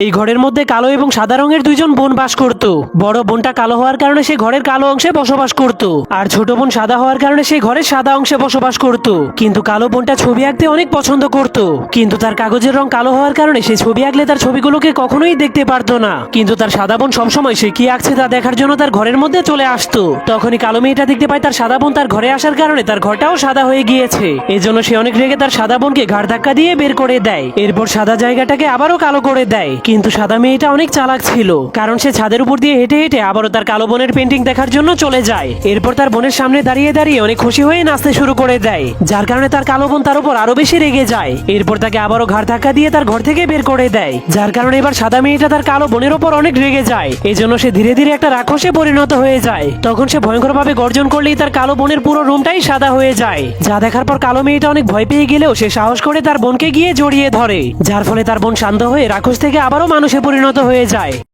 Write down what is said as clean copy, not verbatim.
এই ঘরের মধ্যে কালো এবং সাদা রঙের দুইজন বোন বাস করত। বড় বোনটা কালো হওয়ার কারণে সে ঘরের কালো অংশে বসবাস করত, আর ছোট বোন সাদা হওয়ার কারণে সে ঘরের সাদা অংশে বসবাস করত। কিন্তু কালো বোনটা ছবি আঁকতে অনেক পছন্দ করত, কিন্তু তার কাগজের রং কালো হওয়ার কারণে সে ছবি আঁকলে তার ছবিগুলোকে কখনোই দেখতে পারতো না। কিন্তু তার সাদা বোন সবসময় সে কি আঁকছে তা দেখার জন্য তার ঘরের মধ্যে চলে আসতো। তখনই কালো মেয়েটা দেখতে পায় তার সাদা বোন তার ঘরে আসার কারণে তার ঘরটাও সাদা হয়ে গিয়েছে। এজন্য সে অনেক রেগে তার সাদা বোনকে ঘাড় ধাক্কা দিয়ে বের করে দেয়। এরপর সাদা জায়গাটাকে আবারও কালো করে দেয়। কিন্তু সাদা মেয়েটা অনেক চালাক ছিল, কারণ সে ছাদের উপর দিয়ে হেঁটে হেঁটে আবারও তার কালো বোনের পেন্টিং দেখার জন্য চলে যায়। এরপর তার বোনের সামনে দাঁড়িয়ে দাঁড়িয়ে অনেক খুশি হয়ে নাচতে শুরু করে দেয়, যার কারণে তার কালো বোন তার উপর আরো বেশি রেগে যায়। এরপর তাকে আবারও ঘাড় ধাক্কা দিয়ে তার ঘর থেকে বের করে দেয়, যার কারণে এবার সাদা মেয়েটা তার কালো বোনের উপর অনেক রেগে যায়। এজন্য সে ধীরে ধীরে একটা রাক্ষসে পরিণত হয়ে যায়। তখন সে ভয়ঙ্কর ভাবে গর্জন করলেই তার কালো বোনের পুরো রুমটাই সাদা হয়ে যায়। যা দেখার পর কালো মেয়েটা অনেক ভয় পেয়ে গেলেও সে সাহস করে তার বোনকে গিয়ে জড়িয়ে ধরে, যার ফলে তার বোন শান্ত হয়ে রাক্ষস থেকে আবারও মানুষে পরিণত হয়ে যায়।